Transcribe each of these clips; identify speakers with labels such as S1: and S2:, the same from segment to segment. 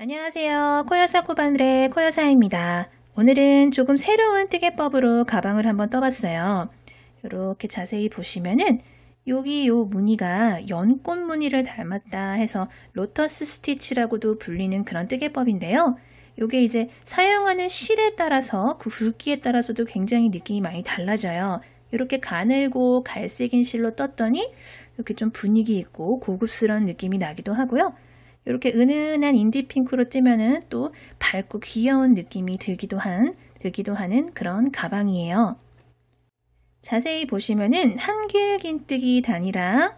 S1: 안녕하세요. 코여사 코바늘의 코여사입니다. 오늘은 조금 새로운 뜨개법으로 가방을 한번 떠봤어요. 이렇게 자세히 보시면은 여기 요 무늬가 연꽃 무늬를 닮았다 해서 로터스 스티치라고도 불리는 그런 뜨개법인데요. 요게 이제 사용하는 실에 따라서 그 굵기에 따라서도 굉장히 느낌이 많이 달라져요. 이렇게 가늘고 갈색인 실로 떴더니 이렇게 좀 분위기 있고 고급스러운 느낌이 나기도 하고요. 이렇게 은은한 인디핑크로 뜨면은 또 밝고 귀여운 느낌이 들기도 하는 그런 가방이에요. 자세히 보시면은 한길긴뜨기 단이랑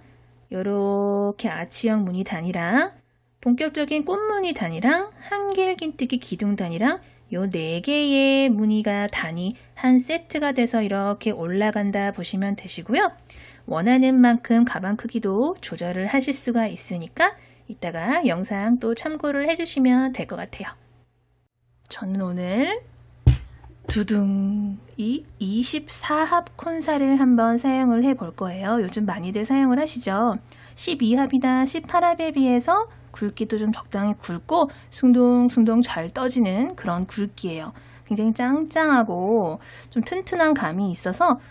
S1: 이렇게 아치형 무늬 단이랑 본격적인 꽃무늬 단이랑 한길긴뜨기 기둥 단이랑 요 4개의 무늬가 단이 한 세트가 돼서 이렇게 올라간다 보시면 되시고요. 원하는 만큼 가방 크기도 조절을 하실 수가 있으니까 이따가 영상 또 참고를 해주시면 될 것 같아요. 저는 오늘 두둥 이 24합 콘사를 한번 사용을 해 볼 거예요. 요즘 많이들 사용을 하시죠. 12합이나 18합에 비해서 굵기도 좀 적당히 굵고 숭둥숭둥 잘 떠지는 그런 굵기예요. 굉장히 짱짱하고 좀 튼튼한 감이 있어서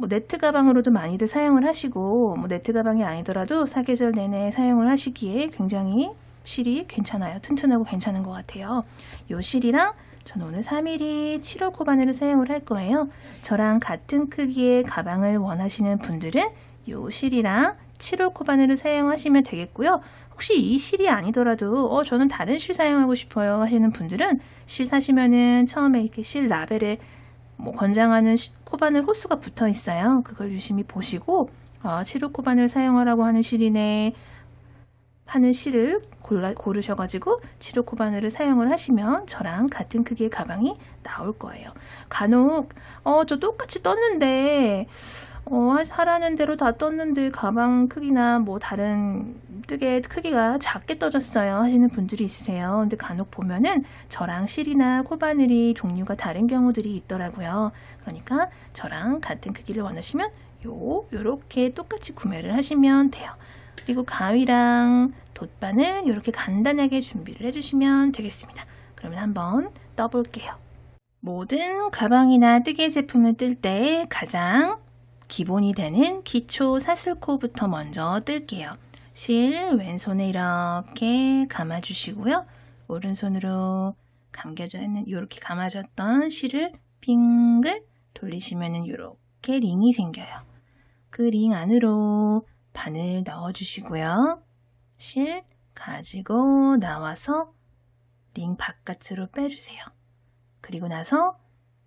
S1: 네트 가방으로도 많이들 사용을 하시고 네트 가방이 아니더라도 사계절 내내 사용을 하시기에 굉장히 실이 괜찮아요. 튼튼하고 괜찮은 것 같아요. 요 실이랑 저는 오늘 3mm 7호 코바늘을 사용을 할 거예요. 저랑 같은 크기의 가방을 원하시는 분들은 요 실이랑 7호 코바늘을 사용하시면 되겠고요. 혹시 이 실이 아니더라도 저는 다른 실 사용하고 싶어요 하시는 분들은 실 사시면은 처음에 이렇게 실 라벨에 권장하는 코바늘 호수가 붙어 있어요. 그걸 유심히 보시고 7호 코바늘 사용하라고 하는 실이네 하는 실을 고르셔가지고 7호 코바늘을 사용을 하시면 저랑 같은 크기의 가방이 나올 거예요. 간혹 저 똑같이 떴는데 하라는 대로 다 떴는데 가방 크기나 다른 뜨개 크기가 작게 떠졌어요 하시는 분들이 있으세요. 근데 간혹 보면은 저랑 실이나 코바늘이 다른 경우들이 있더라고요. 그러니까 저랑 같은 크기를 원하시면 요렇게 똑같이 구매를 하시면 돼요. 그리고 가위랑 돗바늘 이렇게 간단하게 준비를 해주시면 되겠습니다. 그러면 한번 떠볼게요. 모든 가방이나 뜨개 제품을 뜰 때 가장 기본이 되는 기초 사슬코부터 먼저 뜰게요. 실 왼손에 이렇게 감아주시고요. 오른손으로 감겨져 있는 이렇게 감아졌던 실을 빙글 돌리시면 이렇게 링이 생겨요. 그 링 안으로 바늘 넣어주시고요. 실 가지고 나와서 링 바깥으로 빼주세요. 그리고 나서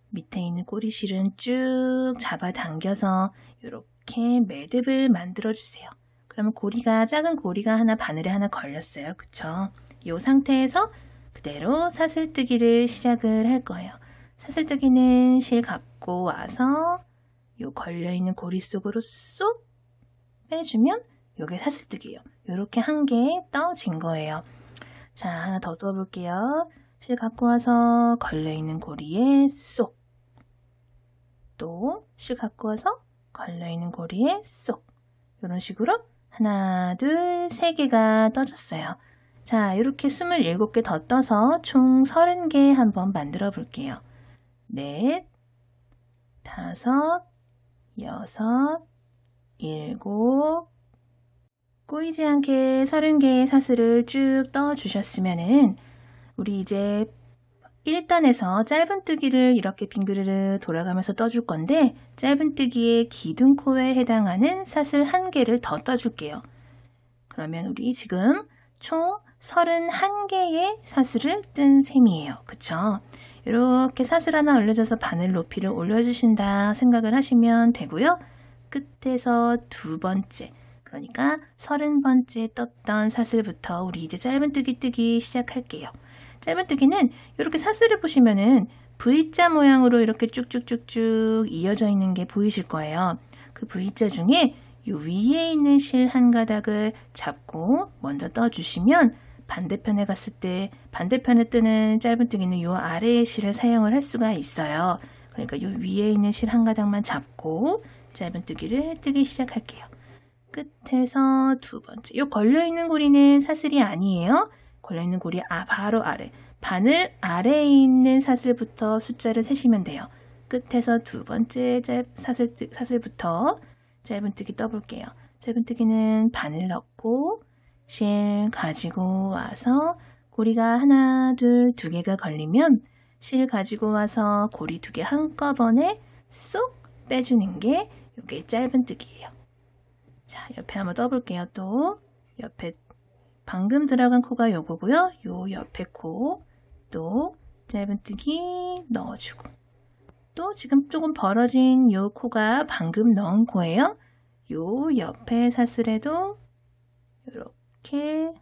S1: 밑에 있는 꼬리실은 쭉 잡아당겨서 이렇게 매듭을 만들어 주세요. 그러면 작은 고리가 하나 바늘에 하나 걸렸어요. 그쵸? 이 상태에서 그대로 사슬뜨기를 시작을 할 거예요. 사슬뜨기는 실 갖고 와서 이 걸려있는 고리 속으로 쏙 빼주면 이게 사슬뜨기예요. 이렇게 한 개 떠진 거예요. 자, 하나 더 떠볼게요. 실 갖고 와서 걸려있는 고리에 쏙, 또 실 갖고 와서 걸려있는 고리에 쏙, 이런 식으로 하나, 둘, 세 개가 떠졌어요. 자, 이렇게 27개 더 떠서 총 30개 한번 만들어 볼게요. 넷, 다섯, 여섯, 일곱, 꼬이지 않게 30개의 사슬을 쭉 떠 주셨으면은 우리 이제 1단에서 짧은뜨기를 이렇게 빙그르르 돌아가면서 떠줄 건데 짧은뜨기의 기둥코에 해당하는 사슬 1개를 더 떠줄게요. 그러면 우리 지금 총 31개의 사슬을 뜬 셈이에요. 그쵸? 이렇게 사슬 하나 올려줘서 바늘 높이를 올려주신다 생각을 하시면 되고요. 끝에서 두 번째, 그러니까 30번째 떴던 사슬부터 우리 이제 짧은뜨기 뜨기 시작할게요. 짧은뜨기는 이렇게 사슬을 보시면은 V자 모양으로 이렇게 쭉쭉쭉쭉 이어져 있는 게 보이실 거예요. 그 V자 중에 이 위에 있는 실 한 가닥을 잡고 먼저 떠주시면 반대편에 갔을 때 반대편에 뜨는 짧은뜨기는 이 아래의 실을 사용을 할 수가 있어요. 그러니까 이 위에 있는 실 한 가닥만 잡고 짧은뜨기를 뜨기 시작할게요. 끝에서 두 번째, 이 걸려있는 고리는 사슬이 아니에요. 걸려있는 고리 바로 아래, 바늘 아래에 있는 사슬부터 숫자를 세시면 돼요. 끝에서 두 번째 사슬부터 짧은뜨기 떠볼게요. 짧은뜨기는 바늘 넣고 실 가지고 와서 고리가 하나, 둘, 두 개가 걸리면 실 가지고 와서 고리 두 개 한꺼번에 쏙 빼주는 게 이게 짧은뜨기예요. 자, 옆에 한번 떠볼게요. 또 옆에 방금 들어간 코가 요거고요. 요 옆에 코 또 짧은뜨기 넣어주고, 또 지금 조금 벌어진 요 코가 방금 넣은 코예요. 요 옆에 사슬에도 이렇게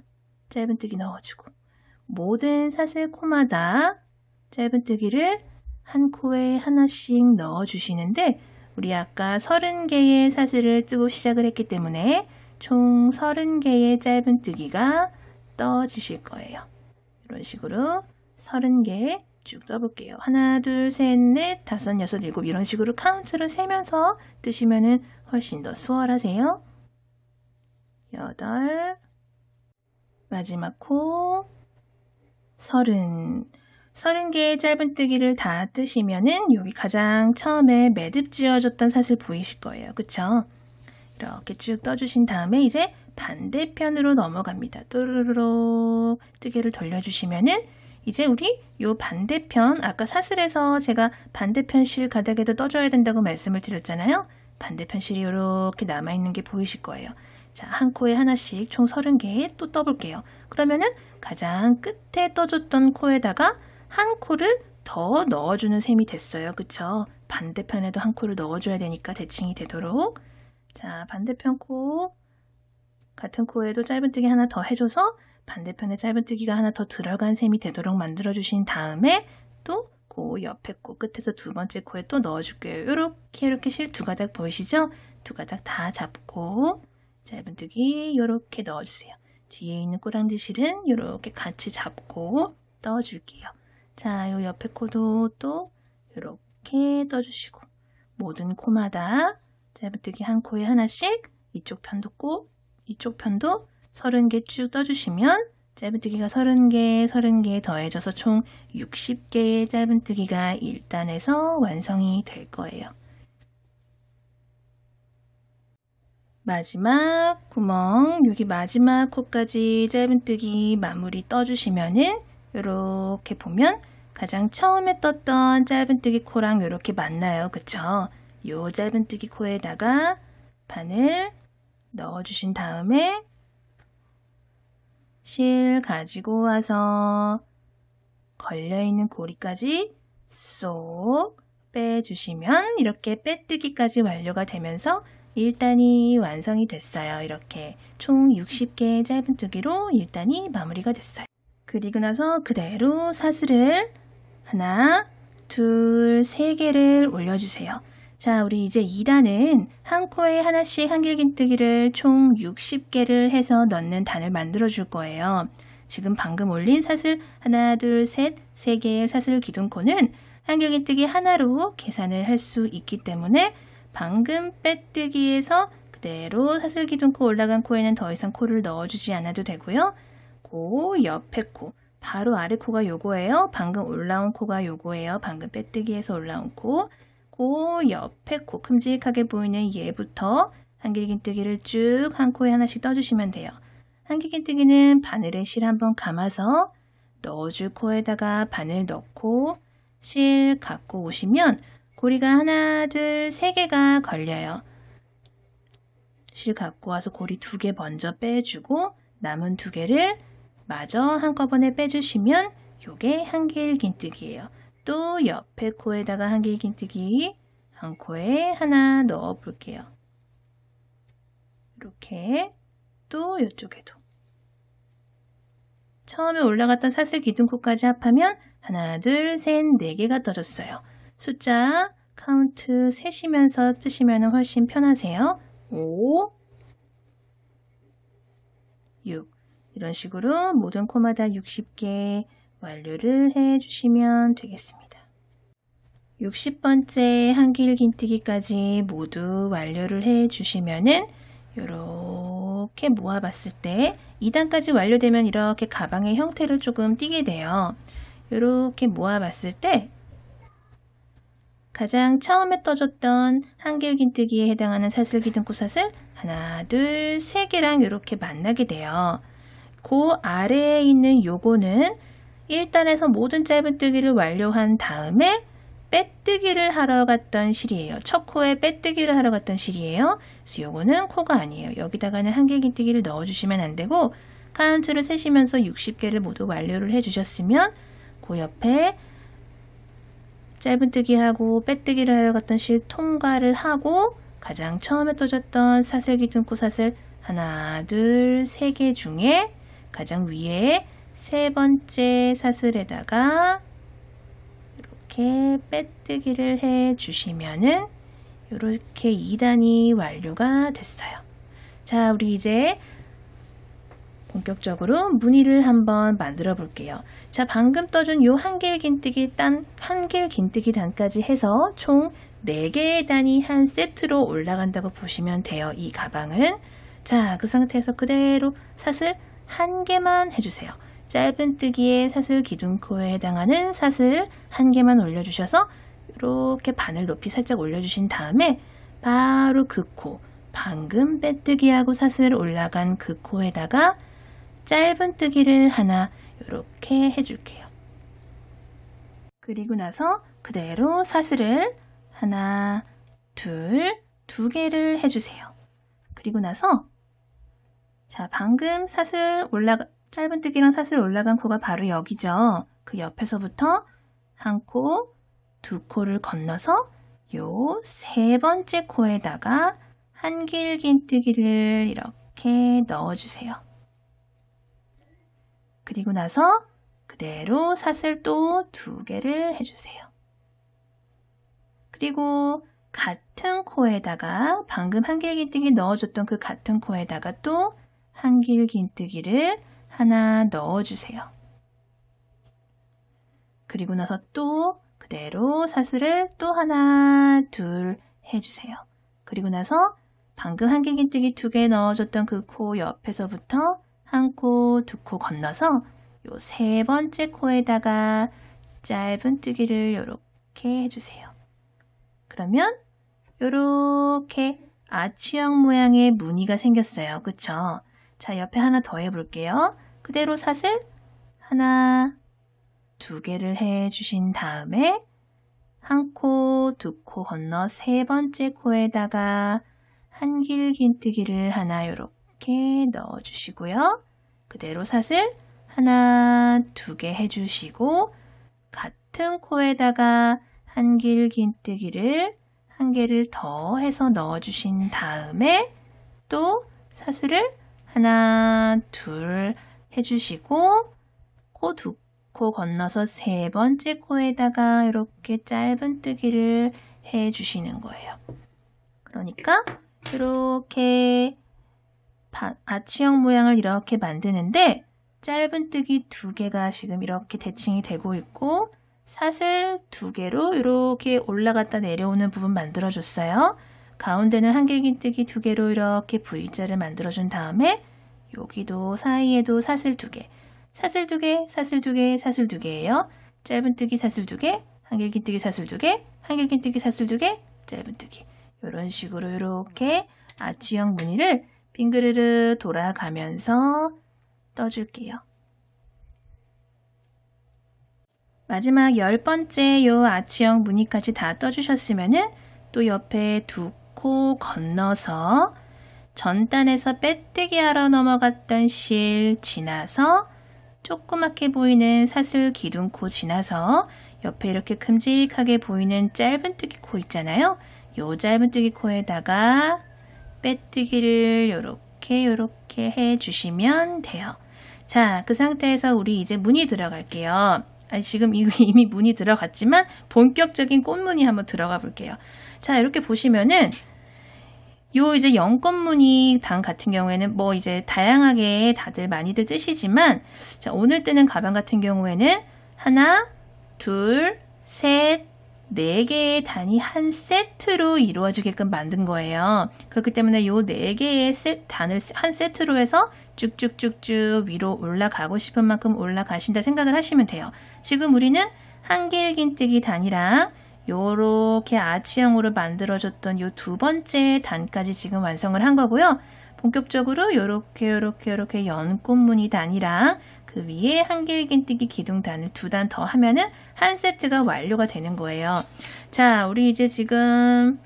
S1: 짧은뜨기 넣어주고, 모든 사슬 코마다 짧은뜨기를 한 코에 하나씩 넣어주시는데, 우리 아까 30개의 사슬을 뜨고 시작을 했기 때문에 총 30개의 짧은뜨기가 떠지실 거예요. 이런 식으로 30개 쭉 떠볼게요. 하나, 둘, 셋, 넷, 다섯, 여섯, 일곱 이런 식으로 카운트를 세면서 뜨시면 훨씬 더 수월하세요. 8, 마지막 코 30개의 짧은뜨기를 다 뜨시면은 여기 가장 처음에 매듭 지어줬던 사슬 보이실 거예요. 그쵸? 이렇게 쭉 떠주신 다음에 이제 반대편으로 넘어갑니다. 또르르륵 뜨개를 돌려주시면은 이제 우리 요 반대편, 아까 사슬에서 제가 반대편 실 가닥에도 떠줘야 된다고 말씀을 드렸잖아요. 반대편 실이 이렇게 남아있는 게 보이실 거예요. 자, 한 코에 하나씩 총 30개 또 떠볼게요. 그러면은 가장 끝에 떠줬던 코에다가 한 코를 더 넣어주는 셈이 됐어요. 그쵸? 반대편에도 한 코를 넣어줘야 되니까 대칭이 되도록. 자, 반대편 코, 같은 코에도 짧은뜨기 하나 더 해줘서 반대편에 짧은뜨기가 하나 더 들어간 셈이 되도록 만들어주신 다음에 또 그 옆에 코 끝에서 두 번째 코에 또 넣어줄게요. 이렇게 실 두 가닥 보이시죠? 두 가닥 다 잡고 짧은뜨기 이렇게 넣어주세요. 뒤에 있는 꼬랑지 실은 이렇게 같이 잡고 떠줄게요. 자, 요 옆에 코도 또 이렇게 떠주시고, 모든 코마다 짧은뜨기 한 코에 하나씩, 이쪽 편도 꼭, 이쪽 편도 30개 쭉 떠주시면 짧은뜨기가 30개 더해져서 총 60개의 짧은뜨기가 1단에서 완성이 될 거예요. 마지막 구멍, 여기 마지막 코까지 짧은뜨기 마무리 떠주시면은 이렇게 보면 가장 처음에 떴던 짧은뜨기 코랑 이렇게 만나요. 그쵸? 요 짧은뜨기 코에다가 바늘 넣어주신 다음에 실 가지고 와서 걸려있는 고리까지 쏙 빼주시면 이렇게 빼뜨기까지 완료가 되면서 1단이 완성이 됐어요. 이렇게 총 60개의 짧은뜨기로 1단이 마무리가 됐어요. 그리고 나서 그대로 사슬을 하나, 둘, 세 개를 올려주세요. 자, 우리 이제 2단은 한 코에 하나씩 한길긴뜨기를 총 60개를 해서 넣는 단을 만들어 줄 거예요. 지금 방금 올린 사슬 하나, 둘, 셋, 세 개의 사슬 기둥코는 한길긴뜨기 하나로 계산을 할 수 있기 때문에 방금 빼뜨기에서 그대로 사슬 기둥코 올라간 코에는 더 이상 코를 넣어주지 않아도 되고요. 그 옆에 코, 바로 아래 코가 요거예요. 방금 올라온 코가 요거예요. 방금 빼뜨기에서 올라온 코. 그 옆에 코, 큼직하게 보이는 얘부터 한길긴뜨기를 쭉 한 코에 하나씩 떠주시면 돼요. 한길긴뜨기는 바늘에 실 한번 감아서 넣어줄 코에다가 바늘 넣고 실 갖고 오시면 고리가 하나, 둘, 세 개가 걸려요. 실 갖고 와서 고리 2개 먼저 빼주고 남은 2개를 마저 한꺼번에 빼주시면 요게 한길긴뜨기예요. 또 옆에 코에다가 한길긴뜨기 한 코에 하나 넣어 볼게요. 이렇게 또 이쪽에도 처음에 올라갔던 사슬 기둥코까지 합하면 하나, 둘, 셋, 4개가 떠졌어요. 숫자 카운트 세시면서 뜨시면 훨씬 편하세요. 5, 6 이런 식으로 모든 코마다 60개 완료를 해주시면 되겠습니다. 60번째 한길긴뜨기까지 모두 완료를 해주시면은 이렇게 이렇게 모아봤을 때 2단까지 완료되면 이렇게 가방의 형태를 조금 띠게 돼요. 이렇게 모아봤을 때 가장 처음에 떠줬던 한길긴뜨기에 해당하는 사슬기둥코 사슬 하나, 둘, 세 개랑 이렇게 만나게 돼요. 그 아래에 있는 요거는 1단에서 모든 짧은뜨기를 완료한 다음에 빼뜨기를 하러 갔던 실이에요. 첫 코에 빼뜨기를 하러 갔던 실이에요. 그래서 요거는 코가 아니에요. 여기다가는 한길긴뜨기를 넣어주시면 안 되고 카운트를 세시면서 60개를 모두 완료를 해주셨으면 그 옆에 짧은뜨기하고 빼뜨기를 하러 갔던 실 통과를 하고 가장 처음에 떠줬던 사슬기둥코 사슬 하나, 둘, 세 개 중에 가장 위에 세 번째 사슬에다가 이렇게 빼뜨기를 해 주시면은 이렇게 2단이 완료가 됐어요. 자, 우리 이제 본격적으로 무늬를 한번 만들어 볼게요. 자, 방금 떠준 요 한길긴뜨기 단까지 해서 총 4개의 단이 한 세트로 올라간다고 보시면 돼요. 이 가방은. 자, 그 상태에서 그대로 사슬 1개만 해주세요. 짧은뜨기의 사슬 기둥코에 해당하는 사슬 1개만 올려주셔서 이렇게 바늘 높이 살짝 올려주신 다음에 바로 그 코, 방금 빼뜨기하고 사슬 올라간 그 코에다가 짧은뜨기를 하나 이렇게 해줄게요. 그리고 나서 그대로 사슬을 하나, 둘, 2개를 해주세요. 그리고 나서 자, 방금 짧은뜨기랑 사슬 올라간 코가 바로 여기죠. 그 옆에서부터 한 코, 2코를 건너서 요 세 번째 코에다가 한길긴뜨기를 이렇게 넣어주세요. 그리고 나서 그대로 사슬 또 2개를 해주세요. 그리고 같은 코에다가 방금 한길긴뜨기 넣어줬던 그 같은 코에다가 또 한길긴뜨기를 하나 넣어주세요. 그리고 나서 또 그대로 사슬을 또 하나, 둘 해주세요. 그리고 나서 방금 한길긴뜨기 2개 넣어줬던 그 코 옆에서부터 한 코, 2코 건너서 요 세 번째 코에다가 짧은뜨기를 이렇게 해주세요. 그러면 이렇게 아치형 모양의 무늬가 생겼어요. 그쵸? 자, 옆에 하나 더 해볼게요. 그대로 사슬 하나, 2개를 해주신 다음에 한 코, 2코 건너 세 번째 코에다가 한길긴뜨기를 하나 이렇게 넣어주시고요. 그대로 사슬 하나, 2개 해주시고 같은 코에다가 한길긴뜨기를 1개를 더 해서 넣어주신 다음에 또 사슬을 하나, 둘 해주시고 코 2코 건너서 세 번째 코에다가 이렇게 짧은뜨기를 해주시는 거예요. 그러니까 이렇게 아치형 모양을 이렇게 만드는데 짧은뜨기 2개가 지금 이렇게 대칭이 되고 있고 사슬 2개로 이렇게 올라갔다 내려오는 부분 만들어줬어요. 가운데는 한길긴뜨기 2개로 이렇게 V자를 만들어준 다음에 여기도 사이에도 사슬 2개, 사슬 2개, 사슬 2개, 사슬 2개예요. 짧은뜨기 사슬 2개, 한길긴뜨기 사슬 2개, 한길긴뜨기 사슬 2개, 짧은뜨기. 이런 식으로 이렇게 아치형 무늬를 빙그르르 돌아가면서 떠줄게요. 마지막 10번째 요 아치형 무늬까지 다 떠주셨으면은 또 옆에 2코 건너서 전단에서 빼뜨기 하러 넘어갔던 실 지나서 조그맣게 보이는 사슬 기둥코 지나서 옆에 이렇게 큼직하게 보이는 짧은뜨기 코 있잖아요. 요 짧은뜨기 코에다가 빼뜨기를 요렇게 해주시면 돼요. 자, 그 상태에서 우리 이제 무늬 들어갈게요. 지금 이미 무늬 들어갔지만 본격적인 꽃무늬 한번 들어가 볼게요. 자, 이렇게 보시면은 요 이제 연꽃무늬 단 같은 경우에는 뭐 이제 다양하게 다들 많이들 뜨시지만 자, 오늘 뜨는 가방 같은 경우에는 하나, 둘, 셋, 4개의 단이 한 세트로 이루어지게끔 만든 거예요. 그렇기 때문에 요 4개의 단을 한 세트로 해서 쭉쭉쭉쭉 위로 올라가고 싶은 만큼 올라가신다 생각을 하시면 돼요. 지금 우리는 한길긴뜨기 단이랑 요렇게 아치형으로 만들어줬던 요 두 번째 단까지 지금 완성을 한 거고요. 본격적으로 요렇게 연꽃무늬 단이랑 그 위에 한길긴뜨기 기둥단을 2단 더 하면은 한 세트가 완료가 되는 거예요. 자, 우리 이제 지금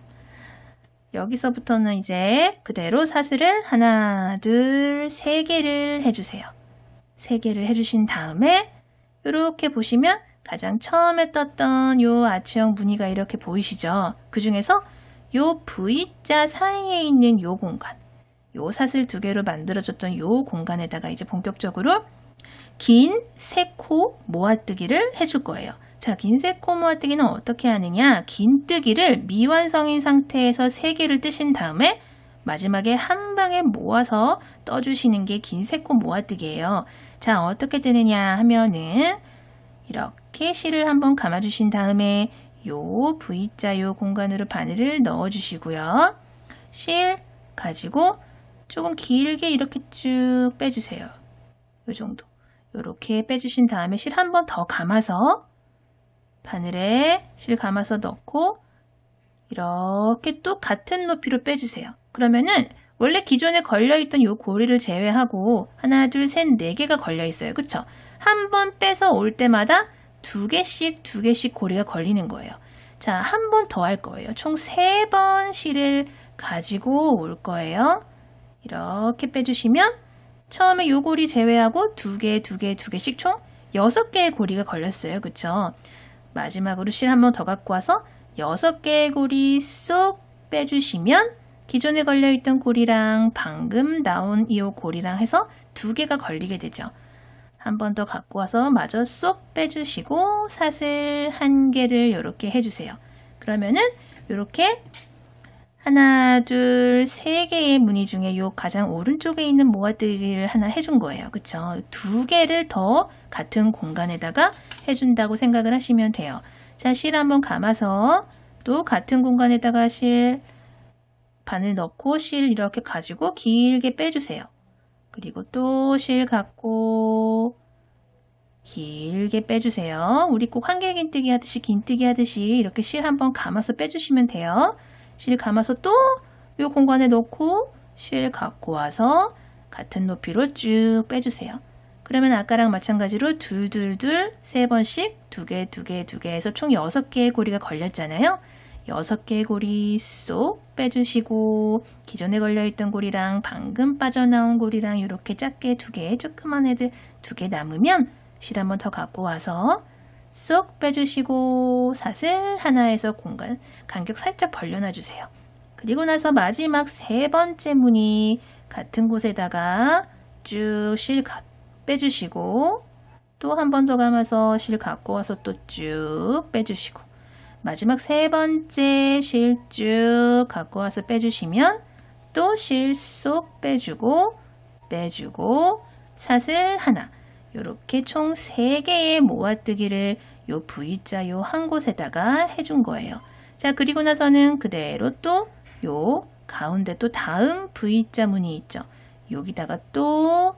S1: 여기서부터는 이제 그대로 사슬을 하나, 둘, 3개를 해주세요. 3개를 해주신 다음에 이렇게 보시면 가장 처음에 떴던 요 아치형 무늬가 이렇게 보이시죠? 그 중에서 요 V자 사이에 있는 요 공간, 요 사슬 2개로 만들어졌던 요 공간에다가 이제 본격적으로 긴 세코 모아뜨기를 해줄 거예요. 자, 긴 세코 모아뜨기는 어떻게 하느냐? 긴뜨기를 미완성인 상태에서 3개를 뜨신 다음에 마지막에 한 방에 모아서 떠주시는 게 긴 세코 모아뜨기예요. 자, 어떻게 뜨느냐 하면은 이렇게 실을 한번 감아주신 다음에 요 V자 요 공간으로 바늘을 넣어주시고요. 실 가지고 조금 길게 이렇게 쭉 빼주세요. 요 정도. 이렇게 빼주신 다음에 실 한 번 더 감아서 바늘에 실 감아서 넣고 이렇게 또 같은 높이로 빼주세요. 그러면은 원래 기존에 걸려있던 이 고리를 제외하고 하나, 둘, 셋, 4개가 걸려있어요. 그쵸? 한 번 빼서 올 때마다 2개씩 고리가 걸리는 거예요. 자, 한 번 더 할 거예요. 총 3번 실을 가지고 올 거예요. 이렇게 빼주시면 처음에 요 고리 제외하고 2개씩 총 6개의 고리가 걸렸어요. 그쵸? 마지막으로 실 한 번 더 갖고 와서 6개의 고리 쏙 빼주시면 기존에 걸려있던 고리랑 방금 나온 이 고리랑 해서 2개가 걸리게 되죠. 한 번 더 갖고 와서 마저 쏙 빼주시고 사슬 1개를 이렇게 해주세요. 그러면은 이렇게 하나, 둘, 3개의 무늬 중에 요 가장 오른쪽에 있는 모아뜨기를 하나 해준 거예요. 그쵸? 2개를 더 같은 공간에다가 해준다고 생각을 하시면 돼요. 자, 실 한번 감아서 또 같은 공간에다가 실 바늘 넣고 실 이렇게 가지고 길게 빼주세요. 그리고 또 실 갖고 길게 빼주세요. 우리 꼭 한길긴뜨기 하듯이 긴뜨기 하듯이 이렇게 실 한번 감아서 빼주시면 돼요. 실 감아서 또 이 공간에 넣고 실 갖고 와서 같은 높이로 쭉 빼주세요. 그러면 아까랑 마찬가지로 둘둘둘 3번씩 2개 해서 총 6개의 고리가 걸렸잖아요. 6개의 고리 쏙 빼주시고 기존에 걸려있던 고리랑 방금 빠져나온 고리랑 이렇게 작게 2개, 조그만 애들 2개 남으면 실 한번 더 갖고 와서 쏙 빼주시고 사슬 하나에서 공간, 간격 살짝 벌려놔주세요. 그리고 나서 마지막 3번째 무늬 같은 곳에다가 쭉 실 빼주시고 또 한 번 더 감아서 실 갖고 와서 또 쭉 빼주시고 마지막 3번째 실 쭉 갖고 와서 빼주시면 또 실 쏙 빼주고 사슬 하나 이렇게 총 3개의 모아뜨기를 요 V자 요 한 곳에다가 해준 거예요. 자, 그리고 나서는 그대로 또 요 가운데 또 다음 V자 무늬 있죠. 여기다가 또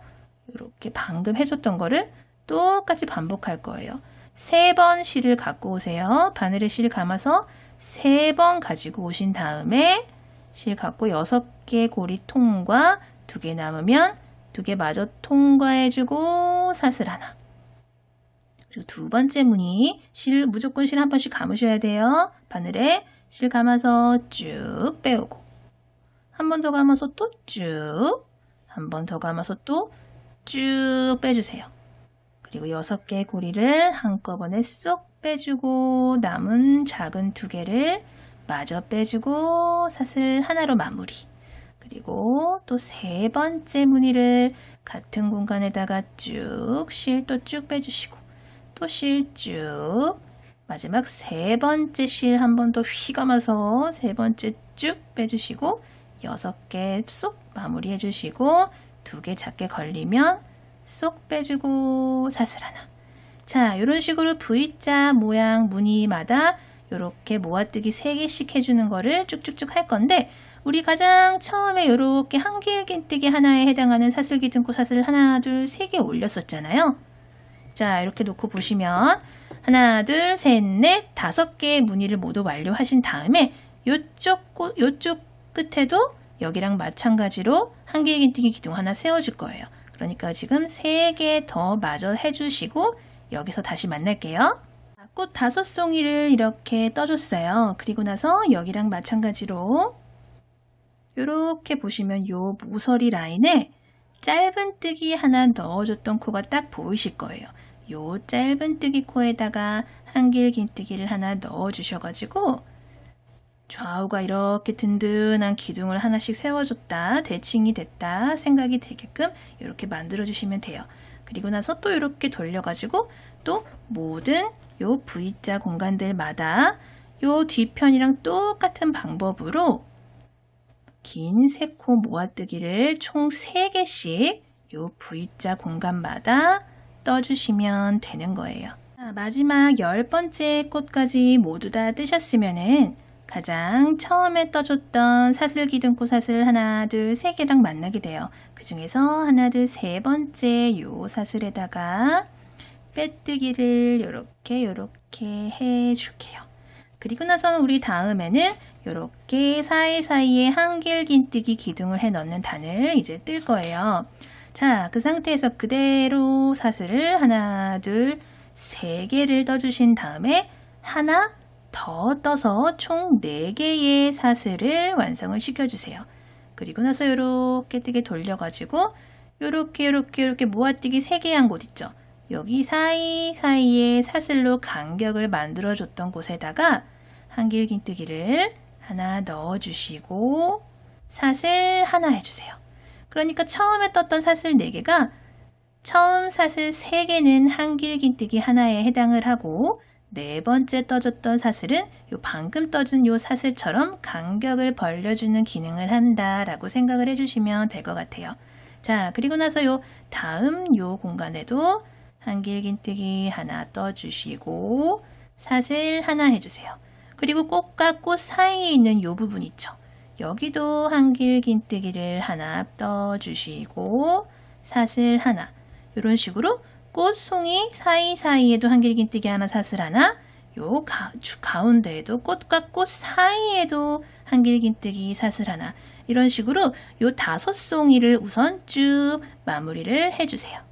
S1: 이렇게 방금 해줬던 거를 똑같이 반복할 거예요. 3번 실을 갖고 오세요. 바늘에 실 감아서 3번 가지고 오신 다음에 실 갖고 6개 고리 통과 2개 남으면 2개 마저 통과해주고 사슬 하나. 그리고 2번째 무늬 무조건 실 한 번씩 감으셔야 돼요. 바늘에 실 감아서 쭉 빼오고 한 번 더 감아서 또 쭉 한 번 더 감아서 또 쭉 빼주세요. 그리고 6개의 고리를 한꺼번에 쏙 빼주고 남은 작은 2개를 마저 빼주고 사슬 하나로 마무리. 그리고 또 3번째 무늬를 같은 공간에다가 쭉 실 또 쭉 빼주시고 또 실 쭉 마지막 3번째 실 한 번 더 휘감아서 3번째 쭉 빼주시고 6개 쏙 마무리 해주시고 2개 작게 걸리면 쏙 빼주고 사슬 하나. 자, 이런 식으로 V자 모양 무늬마다 이렇게 모아뜨기 3개씩 해주는 거를 쭉쭉쭉 할 건데, 우리 가장 처음에 이렇게 한길긴뜨기 하나에 해당하는 사슬기 등고 사슬 하나, 둘, 3개 올렸었잖아요. 자, 이렇게 놓고 보시면 하나, 둘, 셋, 넷, 5개의 무늬를 모두 완료하신 다음에 요쪽 끝에도 여기랑 마찬가지로 한길긴뜨기 기둥 하나 세워줄 거예요. 그러니까 지금 3개 더 마저 해주시고 여기서 다시 만날게요. 꽃 5송이를 이렇게 떠줬어요. 그리고 나서 여기랑 마찬가지로 이렇게 보시면 요 모서리 라인에 짧은뜨기 하나 넣어줬던 코가 딱 보이실 거예요. 요 짧은뜨기 코에다가 한길긴뜨기를 하나 넣어주셔가지고 좌우가 이렇게 든든한 기둥을 하나씩 세워줬다, 대칭이 됐다 생각이 들게끔 이렇게 만들어주시면 돼요. 그리고 나서 또 이렇게 돌려가지고 또 모든 요 V자 공간들마다 요 뒤편이랑 똑같은 방법으로 긴 3코 모아뜨기를 총 3개씩 요 V자 공간마다 떠주시면 되는 거예요. 마지막 10번째 꽃까지 모두 다 뜨셨으면은 가장 처음에 떠줬던 사슬기둥코 사슬 하나, 둘, 3개랑 만나게 돼요. 그 중에서 하나, 둘, 3번째 요 사슬에다가 빼뜨기를 요렇게 해줄게요. 그리고 나서 우리 다음에는 요렇게 사이사이에 한길긴뜨기 기둥을 해 넣는 단을 이제 뜰 거예요. 자, 그 상태에서 그대로 사슬을 하나, 둘, 3개를 떠주신 다음에 하나 더 떠서 총 4개의 사슬을 완성을 시켜주세요. 그리고 나서 이렇게 뜨게 돌려가지고 이렇게 모아뜨기 3개 한 곳 있죠. 여기 사이사이에 사슬로 간격을 만들어줬던 곳에다가 한길긴뜨기를 하나 넣어주시고 사슬 하나 해주세요. 그러니까 처음에 떴던 사슬 4개가 처음 사슬 3개는 한길긴뜨기 하나에 해당을 하고 4번째 떠줬던 사슬은 요 방금 떠준 요 사슬처럼 간격을 벌려주는 기능을 한다라고 생각을 해주시면 될 것 같아요. 자, 그리고 나서 요 다음 요 공간에도 한길긴뜨기 하나 떠주시고 사슬 하나 해주세요. 그리고 꽃과 꽃 사이에 있는 요 부분 있죠. 여기도 한길긴뜨기를 하나 떠주시고 사슬 하나, 이런 식으로 꽃송이 사이사이에도 한길긴뜨기 하나, 사슬 하나, 요 가운데에도 꽃과 꽃 사이에도 한길긴뜨기 사슬 하나, 이런 식으로 요 5송이를 우선 쭉 마무리를 해주세요.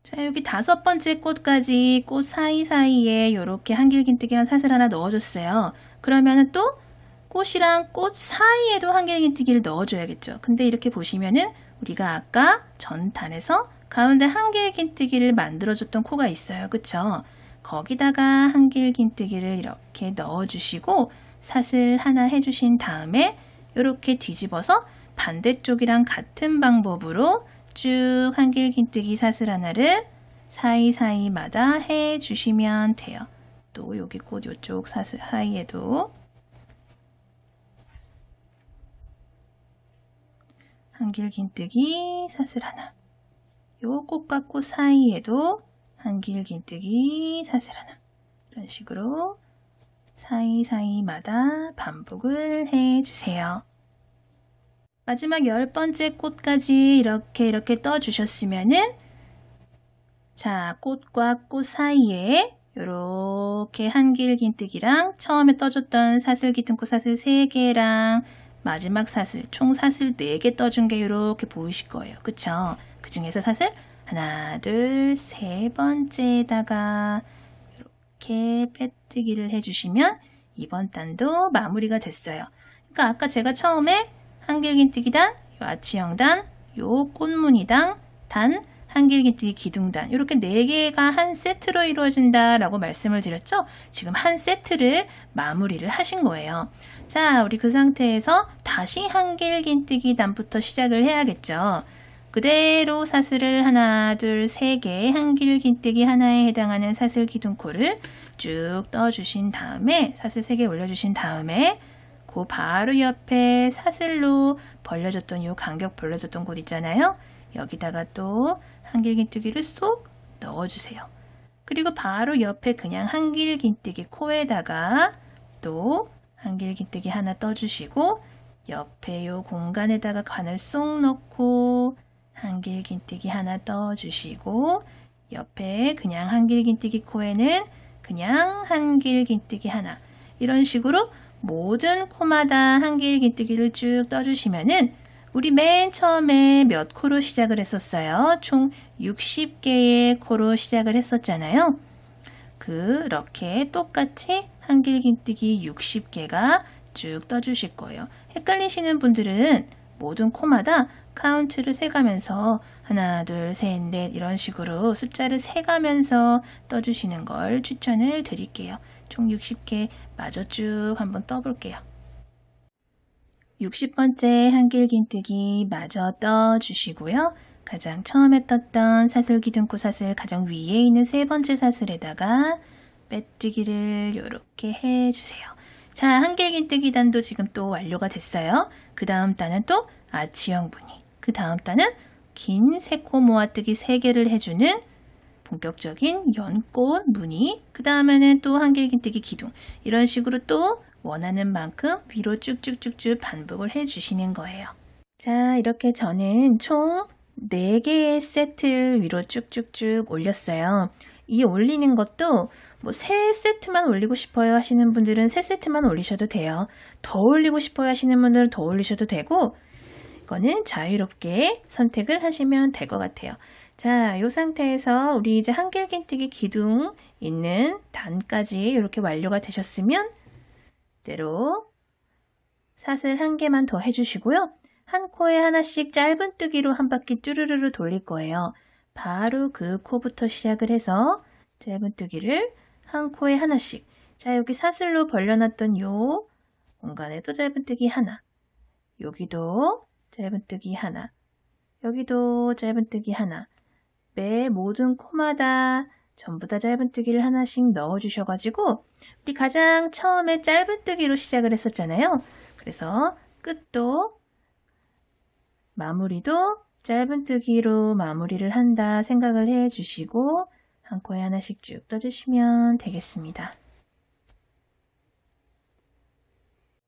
S1: 자, 여기 5번째 꽃까지 꽃 사이사이에 이렇게 한길긴뜨기 한 사슬 하나 넣어줬어요. 그러면은 또 꽃이랑 꽃 사이에도 한길긴뜨기를 넣어줘야겠죠. 근데 이렇게 보시면은 우리가 아까 전 단에서 가운데 한길긴뜨기를 만들어줬던 코가 있어요. 그쵸? 거기다가 한길긴뜨기를 이렇게 넣어주시고 사슬 하나 해주신 다음에 이렇게 뒤집어서 반대쪽이랑 같은 방법으로 쭉 한길긴뜨기 사슬 하나를 사이사이마다 해주시면 돼요. 또 여기 꽃 이쪽 사슬 사이에도 한길긴뜨기 사슬 하나, 요 꽃과 꽃 사이에도 한길긴뜨기 사슬 하나, 이런 식으로 사이사이마다 반복을 해주세요. 마지막 10번째 꽃까지 이렇게 떠주셨으면은 자, 꽃과 꽃 사이에 이렇게 한길긴뜨기랑 처음에 떠줬던 사슬기둥코 사슬 3개랑 마지막 사슬, 총 사슬 4개 떠준 게 이렇게 보이실 거예요. 그쵸? 그 중에서 사슬 하나, 둘, 3번째에다가 이렇게 빼뜨기를 해주시면 이번 단도 마무리가 됐어요. 그러니까 아까 제가 처음에 한길긴뜨기 단, 요 아치형 단, 요 꽃무늬당 단, 한길긴뜨기 기둥단 이렇게 4개가 한 세트로 이루어진다라고 말씀을 드렸죠. 지금 한 세트를 마무리를 하신 거예요. 자, 우리 그 상태에서 다시 한길긴뜨기 단부터 시작을 해야겠죠. 그대로 사슬을 하나, 둘, 3개 한길긴뜨기 하나에 해당하는 사슬 기둥코를 쭉 떠주신 다음에 사슬 3개 올려주신 다음에 그 바로 옆에 사슬로 벌려줬던 요 간격 벌려줬던 곳 있잖아요. 여기다가 또 한길긴뜨기를 쏙 넣어주세요. 그리고 바로 옆에 그냥 한길긴뜨기 코에다가 또 한길긴뜨기 하나 떠주시고 옆에 요 공간에다가 관을 쏙 넣고 한길긴뜨기 하나 떠주시고 옆에 그냥 한길긴뜨기 코에는 그냥 한길긴뜨기 하나 이런 식으로 모든 코마다 한길긴뜨기를 쭉 떠주시면은 우리 맨 처음에 몇 코로 시작을 했었어요? 총 60개의 코로 시작을 했었잖아요. 그렇게 똑같이 한길긴뜨기 60개가 쭉 떠주실 거예요. 헷갈리시는 분들은 모든 코마다 카운트를 세가면서 하나, 둘, 셋, 넷 이런 식으로 숫자를 세가면서 떠주시는 걸 추천을 드릴게요. 총 60개 마저 쭉 한번 떠볼게요. 60번째 한길긴뜨기 마저 떠주시고요. 가장 처음에 떴던 사슬기둥코 사슬 가장 위에 있는 세 번째 사슬에다가 빼뜨기를 이렇게 해주세요. 자, 한길긴뜨기 단도 지금 또 완료가 됐어요. 그 다음 단은 또 아치형 무늬. 그 다음 단은 긴 세코 모아뜨기 3개를 해주는 본격적인 연꽃 무늬. 그 다음에는 또 한길긴뜨기 기둥. 이런 식으로 또 원하는 만큼 위로 쭉쭉쭉쭉 반복을 해주시는 거예요. 자, 이렇게 저는 총 4개의 세트를 위로 쭉쭉쭉 올렸어요. 이 올리는 것도 뭐 3세트만 올리고 싶어요 하시는 분들은 3세트만 올리셔도 돼요. 더 올리고 싶어요 하시는 분들은 더 올리셔도 되고 이거는 자유롭게 선택을 하시면 될 것 같아요. 자, 이 상태에서 우리 이제 한길긴뜨기 기둥 있는 단까지 이렇게 완료가 되셨으면 이대로 사슬 1개만 더 해주시고요. 한 코에 하나씩 짧은뜨기로 한 바퀴 쭈르르르 돌릴 거예요. 바로 그 코부터 시작을 해서 짧은뜨기를 한 코에 하나씩. 자, 여기 사슬로 벌려놨던 요 공간에도 짧은뜨기 하나. 여기도 짧은뜨기 하나. 여기도 짧은뜨기 하나. 매 모든 코마다 전부 다 짧은뜨기를 하나씩 넣어주셔가지고 우리 가장 처음에 짧은뜨기로 시작을 했었잖아요. 그래서 끝도 마무리도 짧은뜨기로 마무리를 한다 생각을 해주시고 한 코에 하나씩 쭉 떠주시면 되겠습니다.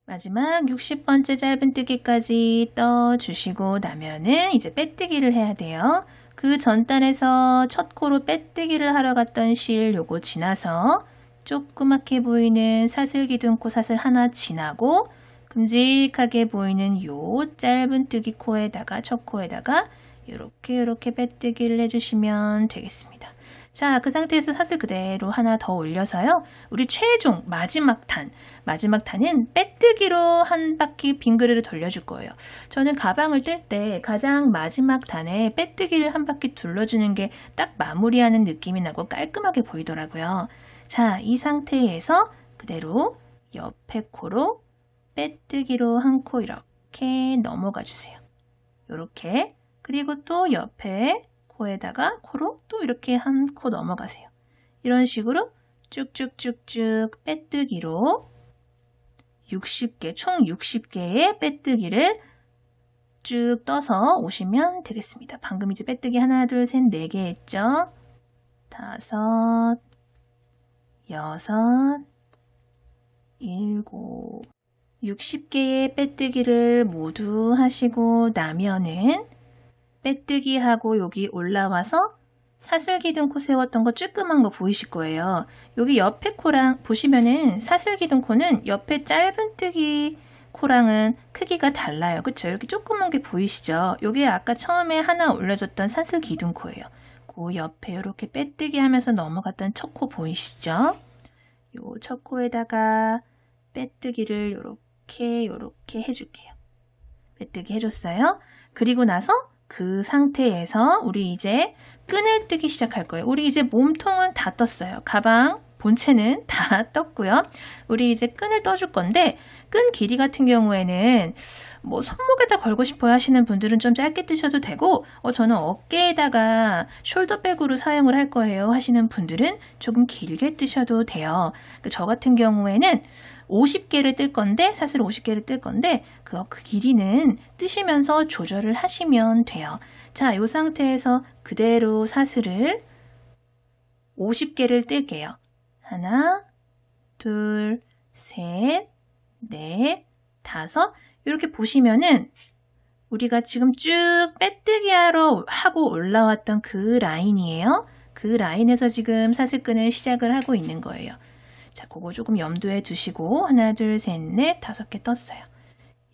S1: 마지막 60번째 짧은뜨기까지 떠주시고 나면은 이제 빼뜨기를 해야 돼요. 그 전단에서 첫 코로 빼뜨기를 하러 갔던 실 요거 지나서 조그맣게 보이는 사슬기둥코 사슬 하나 지나고 큼직하게 보이는 요 짧은뜨기 코에다가 첫 코에다가 이렇게 빼뜨기를 해주시면 되겠습니다. 자, 그 상태에서 사슬 그대로 하나 더 올려서요. 우리 최종 마지막 단은 빼뜨기로 한 바퀴 빙그르르 돌려줄 거예요. 저는 가방을 뜰 때 가장 마지막 단에 빼뜨기를 한 바퀴 둘러주는 게 딱 마무리하는 느낌이 나고 깔끔하게 보이더라고요. 자, 이 상태에서 그대로 옆에 코로 빼뜨기로 한 코 이렇게 넘어가 주세요. 이렇게. 그리고 또 옆에 코에다가 코로 또 이렇게 한 코 넘어가세요. 이런 식으로 쭉쭉쭉쭉 빼뜨기로 60개, 총 60개의 빼뜨기를 쭉 떠서 오시면 되겠습니다. 방금 이제 빼뜨기 하나, 둘, 셋, 4개 했죠? 5, 6, 7, 60개의 빼뜨기를 모두 하시고 나면은 빼뜨기하고 여기 올라와서 사슬기둥코 세웠던 거 쬐끄만 거 보이실 거예요. 여기 옆에 코랑 보시면은 사슬기둥코는 옆에 짧은뜨기 코랑은 크기가 달라요. 그쵸? 이렇게 조그만 게 보이시죠? 여기 아까 처음에 하나 올려줬던 사슬기둥코예요. 그 옆에 이렇게 빼뜨기 하면서 넘어갔던 첫 코 보이시죠? 요 첫 코에다가 빼뜨기를 이렇게 해줄게요. 빼뜨기 해줬어요. 그리고 나서 그 상태에서 우리 이제 끈을 뜨기 시작할 거예요. 우리 이제 몸통은 다 떴어요. 가방 본체는 다 떴고요. 우리 이제 끈을 떠줄 건데 끈 길이 같은 경우에는 뭐 손목에다 걸고 싶어요 하시는 분들은 좀 짧게 뜨셔도 되고 저는 어깨에다가 숄더백으로 사용을 할 거예요 하시는 분들은 조금 길게 뜨셔도 돼요. 저 같은 경우에는 50개를 뜰 건데 사슬 50개를 뜰 건데 그 길이는 뜨시면서 조절을 하시면 돼요. 자, 이 상태에서 그대로 사슬을 50개를 뜰게요. 하나, 둘, 셋, 넷, 다섯. 이렇게 보시면은 우리가 지금 쭉 빼뜨기 하러 하고 올라왔던 그 라인이에요. 그 라인에서 지금 사슬끈을 시작을 하고 있는 거예요. 자, 그거 조금 염두에 두시고 하나, 둘, 셋, 넷, 다섯 개 떴어요.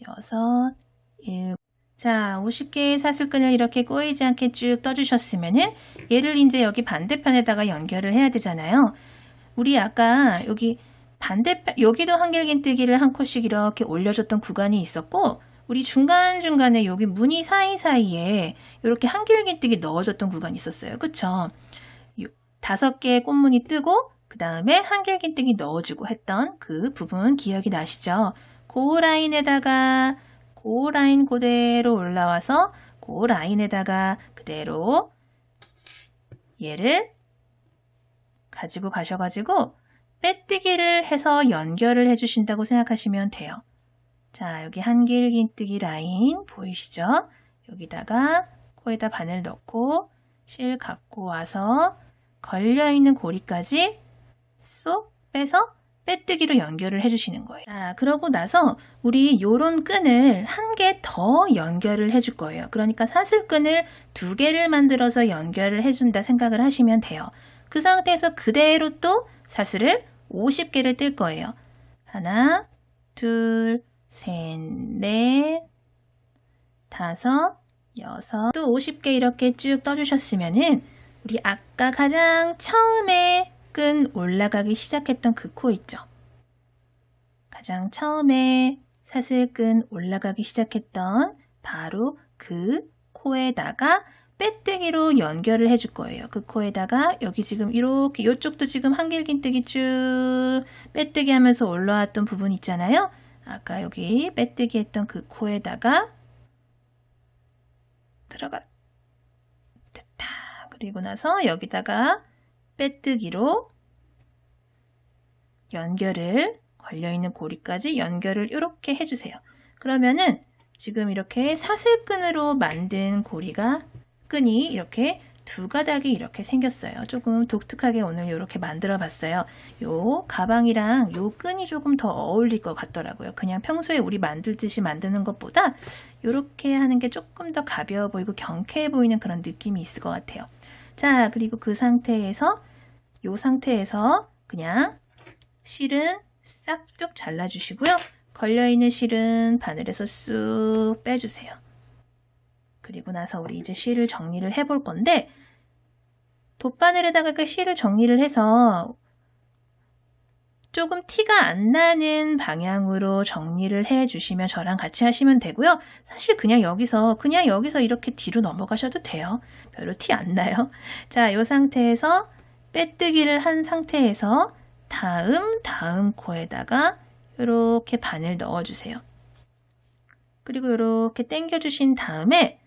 S1: 여섯, 일곱. 자, 50개의 사슬끈을 이렇게 꼬이지 않게 쭉 떠주셨으면은 얘를 이제 여기 반대편에다가 연결을 해야 되잖아요. 우리 아까 여기 반대편, 여기도 한길긴뜨기를 한 코씩 이렇게 올려줬던 구간이 있었고, 우리 중간중간에 여기 무늬 사이사이에 이렇게 한길긴뜨기 넣어줬던 구간이 있었어요. 그쵸? 5개의 꽃무늬 뜨고 그 다음에 한길긴뜨기 넣어주고 했던 그 부분 기억이 나시죠? 그 라인에다가 그 라인 그대로 올라와서 그 라인에다가 그대로 얘를 가지고 가셔가지고 빼뜨기를 해서 연결을 해주신다고 생각하시면 돼요. 자, 여기 한길긴뜨기 라인 보이시죠? 여기다가 코에다 바늘 넣고 실 갖고 와서 걸려있는 고리까지 쏙 빼서 빼뜨기로 연결을 해주시는 거예요. 자, 그러고 나서 우리 요런 끈을 한 개 더 연결을 해줄 거예요. 그러니까 사슬끈을 2개를 만들어서 연결을 해준다 생각을 하시면 돼요. 그 상태에서 그대로 또 사슬을 50개를 뜰 거예요. 하나, 둘, 셋, 넷, 다섯, 여섯, 또 50개 이렇게 쭉 떠주셨으면은 우리 아까 가장 처음에 끈 올라가기 시작했던 그 코 있죠? 가장 처음에 사슬끈 올라가기 시작했던 바로 그 코에다가 빼뜨기로 연결을 해줄 거예요. 그 코에다가 여기 지금 이렇게 이쪽도 지금 한길긴뜨기 쭉 빼뜨기 하면서 올라왔던 부분 있잖아요. 아까 여기 빼뜨기 했던 그 코에다가 들어가. 됐다. 그리고 나서 여기다가 빼뜨기로 연결을 걸려있는 고리까지 연결을 이렇게 해주세요. 그러면은 지금 이렇게 사슬끈으로 만든 끈이 이렇게 2가닥이 이렇게 생겼어요. 조금 독특하게 오늘 이렇게 만들어 봤어요. 요 가방이랑 요 끈이 조금 더 어울릴 것 같더라고요. 그냥 평소에 우리 만들듯이 만드는 것보다 이렇게 하는 게 조금 더 가벼워 보이고 경쾌해 보이는 그런 느낌이 있을 것 같아요. 자, 그리고 그 상태에서 요 상태에서 그냥 실은 싹둑 잘라주시고요. 걸려있는 실은 바늘에서 쑥 빼주세요. 그리고 나서 우리 이제 실을 정리를 해볼 건데 돗바늘에다가 그 실을 정리를 해서 조금 티가 안 나는 방향으로 정리를 해주시면 저랑 같이 하시면 되고요. 사실 그냥 여기서 이렇게 뒤로 넘어가셔도 돼요. 별로 티 안 나요. 자, 이 상태에서 빼뜨기를 한 상태에서 다음 코에다가 이렇게 바늘 넣어주세요. 그리고 이렇게 당겨주신 다음에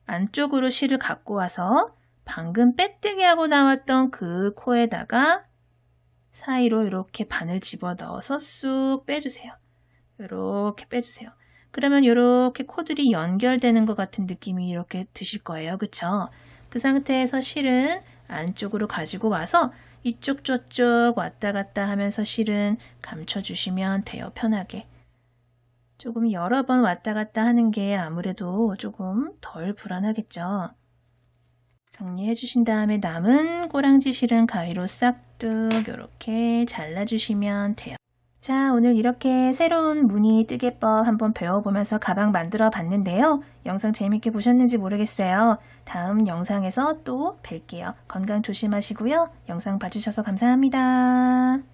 S1: 안쪽으로 실을 갖고 와서 방금 빼뜨기하고 나왔던 그 코에다가 사이로 이렇게 바늘 집어 넣어서 쑥 빼주세요. 이렇게 빼주세요. 그러면 이렇게 코들이 연결되는 것 같은 느낌이 이렇게 드실 거예요. 그쵸? 그 상태에서 실은 안쪽으로 가지고 와서 이쪽 저쪽 왔다 갔다 하면서 실은 감춰주시면 돼요. 편하게. 조금 여러 번 왔다 갔다 하는 게 아무래도 조금 덜 불안하겠죠. 정리해 주신 다음에 남은 꼬랑지 실은 가위로 싹둑 이렇게 잘라주시면 돼요. 자, 오늘 이렇게 새로운 무늬 뜨개법 한번 배워보면서 가방 만들어 봤는데요. 영상 재밌게 보셨는지 모르겠어요. 다음 영상에서 또 뵐게요. 건강 조심하시고요. 영상 봐주셔서 감사합니다.